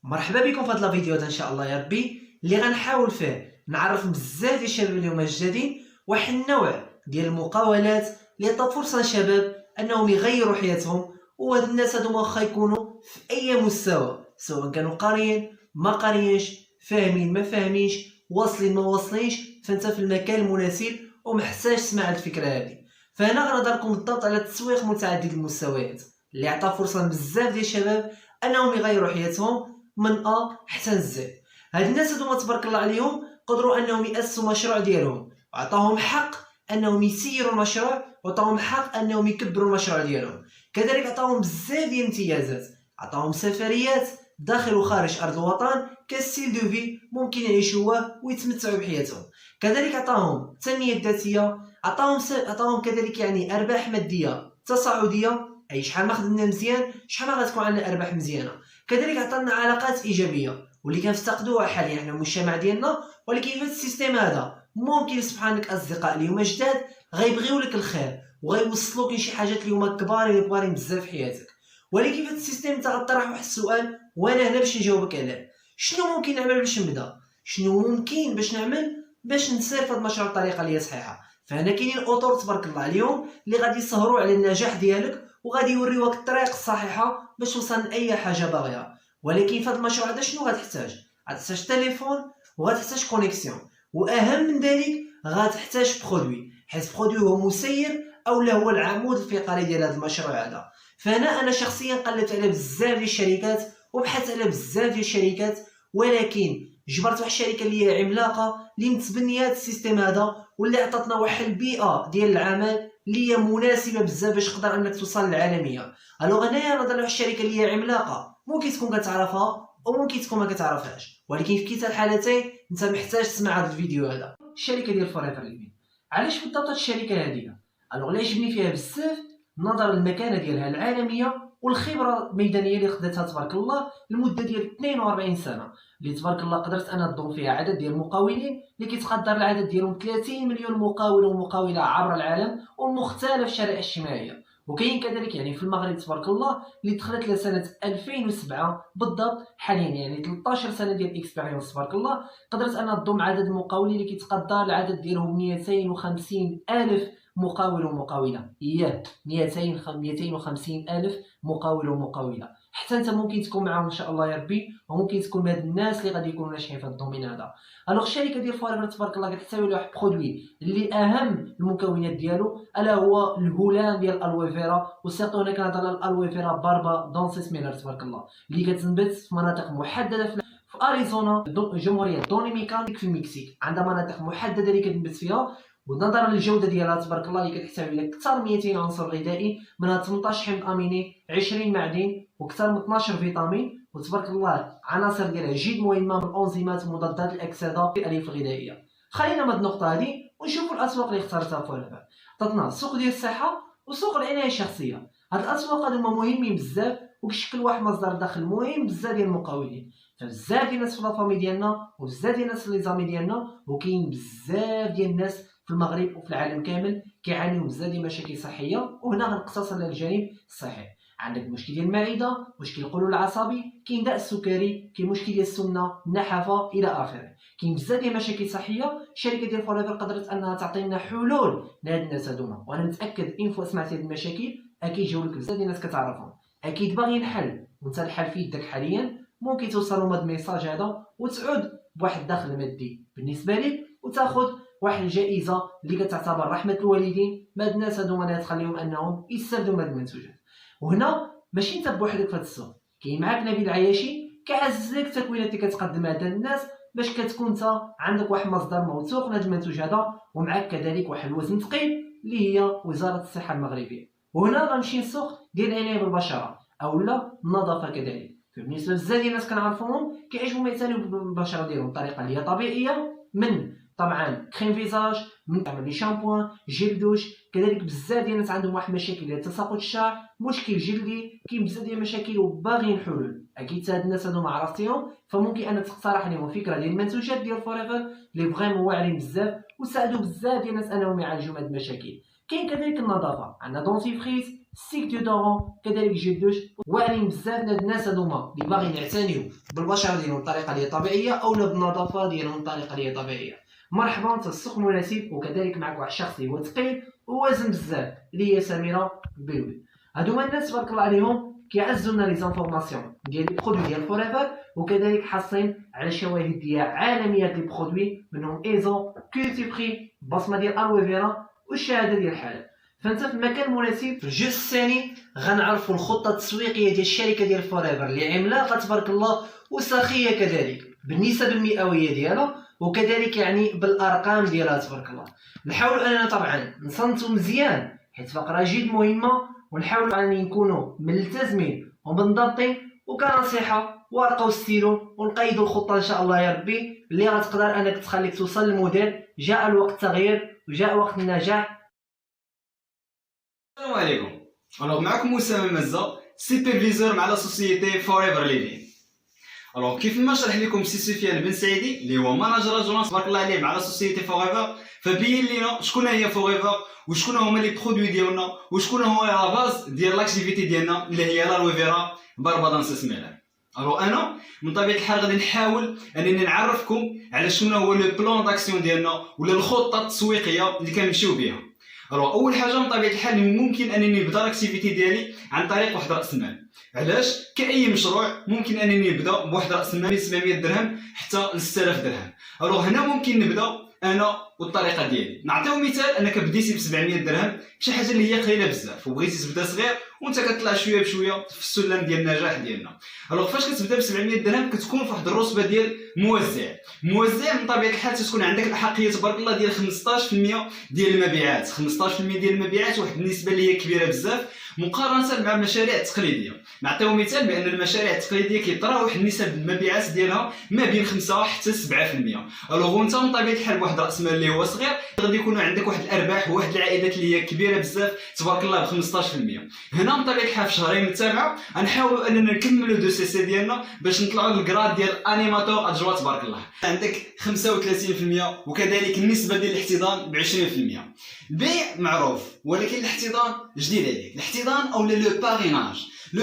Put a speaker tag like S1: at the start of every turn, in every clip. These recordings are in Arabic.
S1: مرحبا بكم في هذا الفيديو ان شاء الله يا ربي اللي غنحاول فيه نعرف بزاف ديال الشباب اللي هما جادين واحد النوع ديال المقاولات اللي عطات فرصه للشباب انهم يغيروا حياتهم. وهاد الناس هادو واخا يكونوا في اي مستوى، سواء كانوا قاريين ما قاريينش، فاهمين ما فاهمينش، واصلين ما واصلينش، فانت في المكان المناسب ومحتاج تسمع هاد الفكره هادي. فهنا غنهضر لكم بالضبط على التسويق متعدد المستويات اللي عطى فرصه لبزاف ديال الشباب انهم يغيروا حياتهم من حتى لزد. هاد الناس هادو تبارك الله عليهم قدروا انهم ياسسوا مشروع ديالهم، وعطاهم حق انهم يسيروا المشروع، وعطاهم حق انهم يكبروا المشروع ديالهم. كذلك عطاهم بزاف ديال الامتيازات، عطاهم سفريات داخل وخارج ارض الوطن كستيل دو في ممكن يعيشوه ويتمتعوا بحياتهم. كذلك عطاهم التنميه الذاتيه، عطاهم كذلك يعني ارباح ماديه تصاعديه، اي شحال ما خدمنا مزيان شحال ما غتكون عندنا ارباح مزيانه. كذلك عطانا علاقات ايجابيه واللي كنفتقدوها حاليا حنا المجتمع ديالنا، ولكن في السيستيم هذا ممكن يصبح عندك اصدقاء اللي هما جداد غيبغيو لك الخير وغيوصلوك لشي حاجات اللي هما كبارين بزاف في حياتك. ولكن في السيستيم انت غطرح واحد السؤال وانا هنا باش نجاوبك عليه: شنو ممكن نعمل باش نبدا؟ شنو ممكن باش نعمل باش نسير في هذا المشروع بطريقه اللي هي صحيحه؟ فهنا كاينين الاطور تبارك الله عليهم اللي غادي يسهروا على النجاح ديالك وغادي يوريوك الطريق الصحيحه باش توصل لاي حاجه باغيها. ولكن في هذا المشروع هذا شنو غتحتاج؟ غتحتاج تليفون وغتحتاج كونيكسيون، واهم من ذلك غتحتاج برودوي، حيت برودوي هو مسير او لا هو العمود الفقري ديال هذا المشروع هذا. فانا شخصيا قلبت على بزاف ديال الشركات وبحثت على بزاف ديال الشركات، ولكن جبرت واحد الشركه اللي هي عملاقه اللي متبنيه هذا السيستيم هذا واللي عطاتنا واحد البيئه ديال العمل اللي هي مناسبه بزاف باش تقدر انك توصل للعالميه. الوغ هنايا نهضر على واحد الشركه اللي هي عملاقه، ممكن تكون كتعرفها او ممكن تكون ما كتعرفهاش، ولكن في كلتا الحالتين انت محتاج تسمع هذا الفيديو هذا. الشركه ديال فوريفر ليفين، علاش بالضبط هاد الشركه هذه؟ الوغ اللي عجبني فيها بزاف نظرا للمكانه ديالها العالميه والخبره الميدانيه اللي خداتها تبارك الله لمده ديال 42 سنه، اللي تبارك الله قدرت انا نضم فيها عدد ديال المقاولين اللي كيتقدر العدد ديالهم 30 مليون مقاول ومقاوله عبر العالم ومختلف الشرائح الاجتماعيه. وكاين كذلك يعني في المغرب تبارك الله اللي دخلت لسنه 2007 بالضبط، حاليا يعني 13 سنه ديال الاكسبيريونس تبارك الله. قدرت انا نضم عدد المقاولين اللي كيتقدر العدد ديالهم 250 الف مقاول ومقاوله، 250 الف مقاول ومقاوله. حتى انت ممكن تكون معاهم ان شاء الله يا ربي، وممكن تكون من هاد الناس اللي غادي يكونوا ناجحين في الدومين هذا. الوغ الشركه ديال فوريفر تبارك الله كتحتوي على واحد برودوي اللي اهم المكونات ديالو الا هو الهولان ديال الالويفيرا، وسيرتو هنا كنهضر على الالويفيرا باربا دونسيس ميلر تبارك الله اللي كتنبت في مناطق محدده في اريزونا، جمهوريه دونيميكان في المكسيك، عندها مناطق محدده اللي كتنبت فيها. ونظرا للجوده ديالها تبارك الله اللي كتحتوي على اكثر من 200 عنصر غذائي، منها 18 حمض اميني، 20 معدن، واكثر من 12 فيتامين، وتبارك الله عناصر ديالها جد مهمه من الانزيمات ومضادات الاكسده في الالياف الغذائيه. خلينا من النقطه هذه ونشوفوا الاسواق اللي اختارتها فوريفر. عطاتنا السوق ديال الصحه وسوق العنايه الشخصيه. هاد الاسواق هادو هما مهمين بزاف وكشكل واحد مصدر دخل مهم بزاف ديال المقاولين. فبزاف ديال الناس في لافامي ديالنا وبزاف ديال الناس في لي زامي ديالنا، وكاين بزاف ديال الناس في المغرب وفي العالم كامل كيعانيو بزاف ديال المشاكل الصحيه. وهنا غنقتصر على الجانب الصحي. عندك مشكل ديال المعده، مشكل القولون العصبي، كاين داء السكري، كاين مشكل ديال السمنه، النحافه الى اخره. كاين بزاف ديال المشاكل صحيه. الشركه ديال فوريفر قدرت انها تعطينا حلول لهاد الناس هادوما، وانا متاكد ان فوا سمعتي هاد المشاكل اكيد جاو لك بزاف ديال الناس كتعرفهم، اكيد باغيين حل وانت الحل في يدك حاليا. ممكن توصلوا هاد الميساج هذا وتعود بواحد الدخل مادي بالنسبه لك وتاخذ واحد الجائزه اللي كتعتبر رحمه الوالدين بهاد الناس هادوما اللي تخليهم انهم يستافدوا من هاد المنتوجات. وهنا ماشي انت بوحدك في هاد السوق، كاين معاك نبيل العياشي كيعزز لك التكوينات اللي كتقدمها هاد الناس باش كتكون انت عندك واحد مصدر موثوق لهاد المنتوج هذا، ومعاك كذلك واحد الوزن ثقيل اللي هي وزاره الصحه المغربيه. وهنا غنمشي للسوق ديال العنايه بالبشره اولا النظافه كذلك. بالنسبه بزاف ديال الناس كنعرفوهم كيعجبهم يعتنيو بالبشره ديالهم بطريقه اللي هي طبيعيه، من طبعا كريم فيزاج، من تعمل لي شامبوان، جيل دوش. كذلك بزاف ديال الناس عندهم واحد المشاكل ديال تساقط الشعر، مشكل جلدي، كاين بزاف ديال المشاكل وباغيين حلول. اكيد هاد الناس هادو ما عرفتيهم، فممكن انك تقترح عليهم فكره ديال المنتوجات ديال فوريفر اللي فريمون واعرين بزاف وساعدوا بزاف ديال الناس انهم يعالجوا هاد المشاكل. كاين كذلك النظافه، عندنا دونتيفريز، ستيك ديودورون كذلك جيل دوش. واعرين بزاف من هاد الناس هادوما اللي باغيين يعتنيو بالبشره ديالهم بطريقه اللي هي طبيعيه او بالنظافه ديالهم بطريقه اللي هي طبيعيه. مرحبا، انت السوق مناسب، وكذلك معك واحد الشخص اللي هو ثقيل ووازن بزاف اللي هي سميره بيلوي. هادوما الناس تبارك الله عليهم كيعزوا لنا لي زانفورماسيون ديال لي برودوي ديال فوريفر، وكذلك حاصلين على شواهد ديال عالميه ديال البرودوي منهم ايزو كيوتي بري بصمه ديال الويفيرا والشهاده ديال الحلال. فانت في المكان المناسب. في الجزء الثاني غنعرفوا الخطه التسويقيه ديال الشركه ديال فوريفر اللي عملاقه تبارك الله وسخيه كذلك بالنسب المئويه ديالها، وكذلك يعني بالارقام ديالها تبارك الله. نحاول اننا طبعا نصنتو مزيان حيت فقره جد مهمه، ونحاول اننا نكونوا ملتزمين ومنضبطين، وكنصيحه ورقه وستيلو ونقيدوا الخطه ان شاء الله يا ربي اللي غتقدر انك تخليك توصل للموديل. جاء الوقت التغيير وجاء وقت النجاح.
S2: السلام عليكم. معكم اسامه مزه، سوبرفيزور مع لا سوسيتي فوريفر ليفين. كيف ما شرح لكم سي سفيان بن سعيدي اللي هو ماناجر اجونس تبارك الله عليه مع لا سوسيتي فوريفر، فبين لينا شكون هي فوريفر وشكون هما لي برودوي ديالنا وشكون هو لا باز ديال لاكتيفيتي ديالنا اللي هي لالويفيرا بربضان سميلان. انا من طبيعه الحال غادي نحاول انني نعرفكم على شنو هو لو بلان داكسيون ديالنا ولا الخطه التسويقيه اللي كنمشيو بها. اول حاجه من طبيعه الحال ممكن انني نبدا لاكتيفيتي ديالي عن طريق واحد راس المال. علاش؟ كاي مشروع ممكن انني نبدا بواحد راس المال من 700 درهم حتى ل 6000 درهم. هنا ممكن نبدا انا والطريقه ديالي. نعطيو مثال، انك بديتي ب 700 درهم، شي حاجه اللي هي قليله بزاف، وبغيتي تبدا صغير وانت كتطلع شويه بشويه في السلم ديال النجاح ديالنا. فاش كتبدا ب 700 درهم كتكون في واحد الرتبه ديال موزع من طبيعه الحال تكون عندك الاحقيه تبارك الله ديال 15% ديال المبيعات. 15% ديال المبيعات واحد النسبه اللي هي كبيره بزاف مقارنه مع المشاريع التقليديه. نعطيو مثال بان المشاريع التقليديه كيتراوح النسب المبيعات ديالها ما بين 5 حتى 7%. وانت من طبيعه الحال بواحد راس المال اللي هو صغير غادي يكون عندك واحد الارباح وواحد العائدات اللي هي كبيره بزاف تبارك الله ب 15%. هنا من طبيعه الحال في شهرين متابعه غنحاولوا اننا نكملوا دو سي سي ديالنا باش نطلعوا للكراد ديال انيماتور ادجوا تبارك الله. عندك 35% وكذلك النسبه ديال الاحتضان ب 20%. البيع معروف ولكن الاحتضان جديد عليك. الاحتضان او لو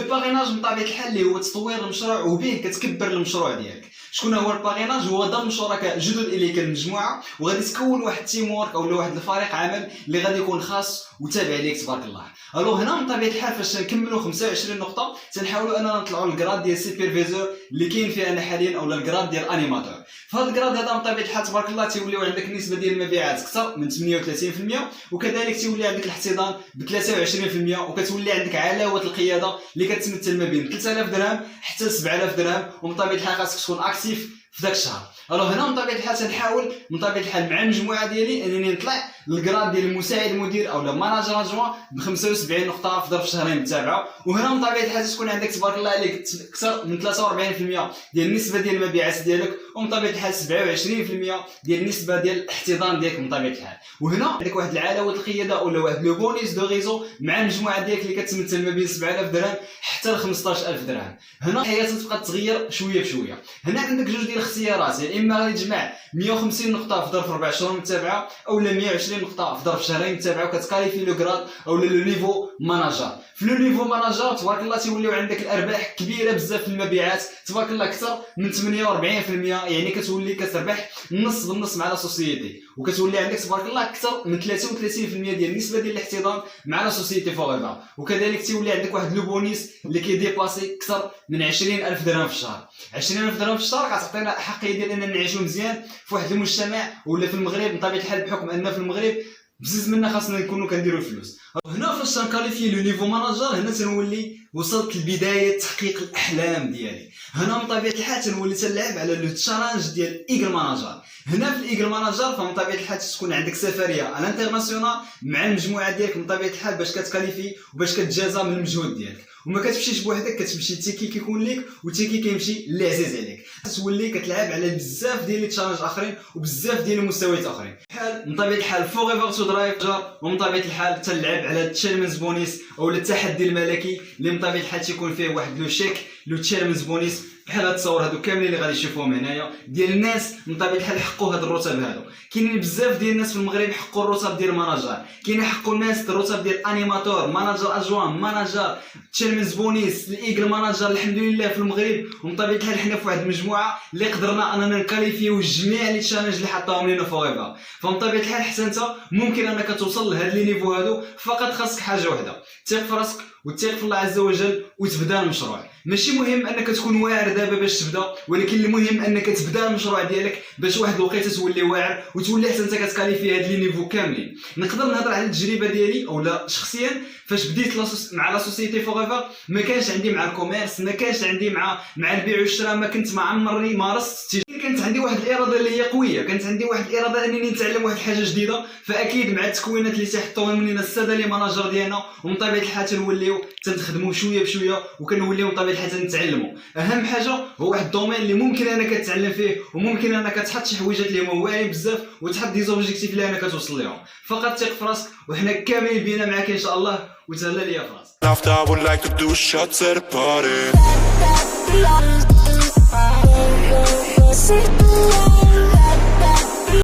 S2: باريناج من طبيعه الحال اللي هو تطوير المشروع وبه كتكبر المشروع ديالك. شكون هو الباريناج؟ هو ضم شركاء جدد اليك المجموعه وغادي تكون واحد التيم وورك او واحد الفريق عمل اللي غادي يكون خاص وتابع ليك تبارك الله. هنا من طبيعه الحال فاش نكملوا 25 نقطه تنحاولوا اننا نطلعوا للكراد ديال سوبرفيزور اللي كاين فيه انا حاليا او الكراد ديال انيماتور. فهاد الكراد هذا من طبيعه الحال تبارك الله تيوليو عندك نسبه ديال المبيعات اكثر من 38%، وكذلك تيولي عندك الاحتضان ب 23%، وكتولي عندك علاوه القياده اللي كتمثل ما بين 3000 درهم حتى 7000 درهم. ومن طبيعه الحال خاصك تكون اكتيف في ذاك الشهر. هنا من طبيعه الحال تنحاول من طبيعه الحال مع المجموعه ديالي انني نطلع للكراد ديال المساعد المدير او ماناجر ادجوان ب 75 نقطه في ظرف شهرين متابعه. وهنا من طبيعه الحال تكون عندك تبارك الله عليك اكثر من 43% ديال النسبه ديال المبيعات ديالك، ومن طبيعه الحال 27% ديال النسبه ديال الاحتضان ديالك من طبيعه الحال. وهنا عندك واحد العلاوه القياده ولا واحد لو بونيس دو ريزو مع المجموعه ديالك اللي كتمثل ما بين 7000 درهم حتى ل 15000 درهم. هنا الحياه تبقى تغير شويه بشويه. هنا عندك جوج ديال الاختيارات، يعني اما غادي تجمع 150 نقطه في ظرف 4 شهور متابعه او 120 نقطه في ظرف شهرين متابعه وكتكاليفي لو كراد او لو نيفو ماناجر. في لو نيفو ماناجر تبارك الله تيوليو عندك الارباح كبيره بزاف في المبيعات تبارك الله اكثر من 48%، يعني كتولي كتربح النص بالنص مع لا سوسيتي، وكتولي عندك تبارك الله اكثر من 33% ديال النسبه ديال الاحتضان مع لا سوسيتي فوريفر. وكذلك تيولي عندك واحد لو بونيس اللي كيديباسي اكثر من 20000 درهم في الشهر. 20000 درهم في الشهر كتعطينا احقيه ديال اننا نعيشوا مزيان في واحد المجتمع ولا في المغرب بطبيعه الحال بحكم ان في المغرب بزز منا خاصنا نكونوا كنديروا الفلوس. هنا فاش تنكاليفي لو نيفو ماناجر هنا تنولي وصلت لبدايه تحقيق الاحلام ديالي. هنا من طبيعه الحال تنولي تلعب على لو تشالنج ديال ايجل ماناجر. هنا في الايجل ماناجر فمن طبيعه الحال تكون عندك سفريه على الانترناسيونال مع المجموعه ديالك من طبيعه الحال باش كتكاليفي وباش كتجازى من المجهود ديالك، وما كتمشيش بوحدك، كتمشي تيكي كيكون ليك وتيكي كيمشي اللي عزيز عليك. تولي كتلعب على بزاف ديال لي تشالنج اخرين وبزاف ديال المستويات اخرين. بحال من طبيعه الحال فوريفر تو درايفر، ومن طبيعه الحال تلعب على التشالنج بونيس او التحدي الملكي اللي من طبيعه الحال تيكون فيه واحد لو شيك لو تشالنج بونيس بحال هاد التصاور هادو كاملين اللي غادي تشوفوهم هنايا ديال الناس من طبيعه الحال حقوا هاد الرتب هادو. كاينين بزاف ديال الناس في المغرب حقوا الرتب ديال ماناجر، كاينين حقوا الناس الرتب ديال انيماتور، ماناجر ادجوان، ماناجر تشالنج بونيس، الايغل ماناجر. الحمد لله في المغرب ومن طبيعه الحال حنا في واحد المجموعه اللي قدرنا اننا نكاليفيو جميع لي تشالنج اللي حطاهم لينا فوريفر. فمن طبيعه الحال حتى انت ممكن انك توصل لهاد لي نيفو هادو، فقط خاصك حاجه وحده، تثق في راسك وتثق في الله عز وجل وتبدا المشروع. ماشي مهم انك تكون واعر دابا باش تبدا، ولكن المهم انك تبدا المشروع ديالك باش واحد الوقيته تولي واعر وتولي حتى انت كتكاليفي هاد لي نيفو كاملين. نقدر نهضر على التجربه ديالي اولا شخصيا فاش بديت مع لا سوسيتي فوريفر. ما كانش عندي مع الكوميرس، ما كانش عندي مع البيع والشراء، ما كنت ما عمرني مارست. كانت عندي واحد الاراده اللي هي قويه، كانت عندي واحد الاراده انني نتعلم واحد الحاجه جديده. فاكيد مع التكوينات اللي تيحطوها مننا الساده لي ماناجر ديالنا ومن طبيعه الحال تنوليو تنخدموا شويه بشويه وكنوليو من طبيعه الحال نتعلموا. اهم حاجه هو واحد الدومين اللي ممكن انك تتعلم فيه وممكن انك تحط شي حويجات اللي هما واعرين بزاف وتحط دي زوبجيكتيف اللي انك توصل لهم. فقط ثق في راسك وحنا كاملين بينا معاك ان شاء الله وتهلا ليا في راسك.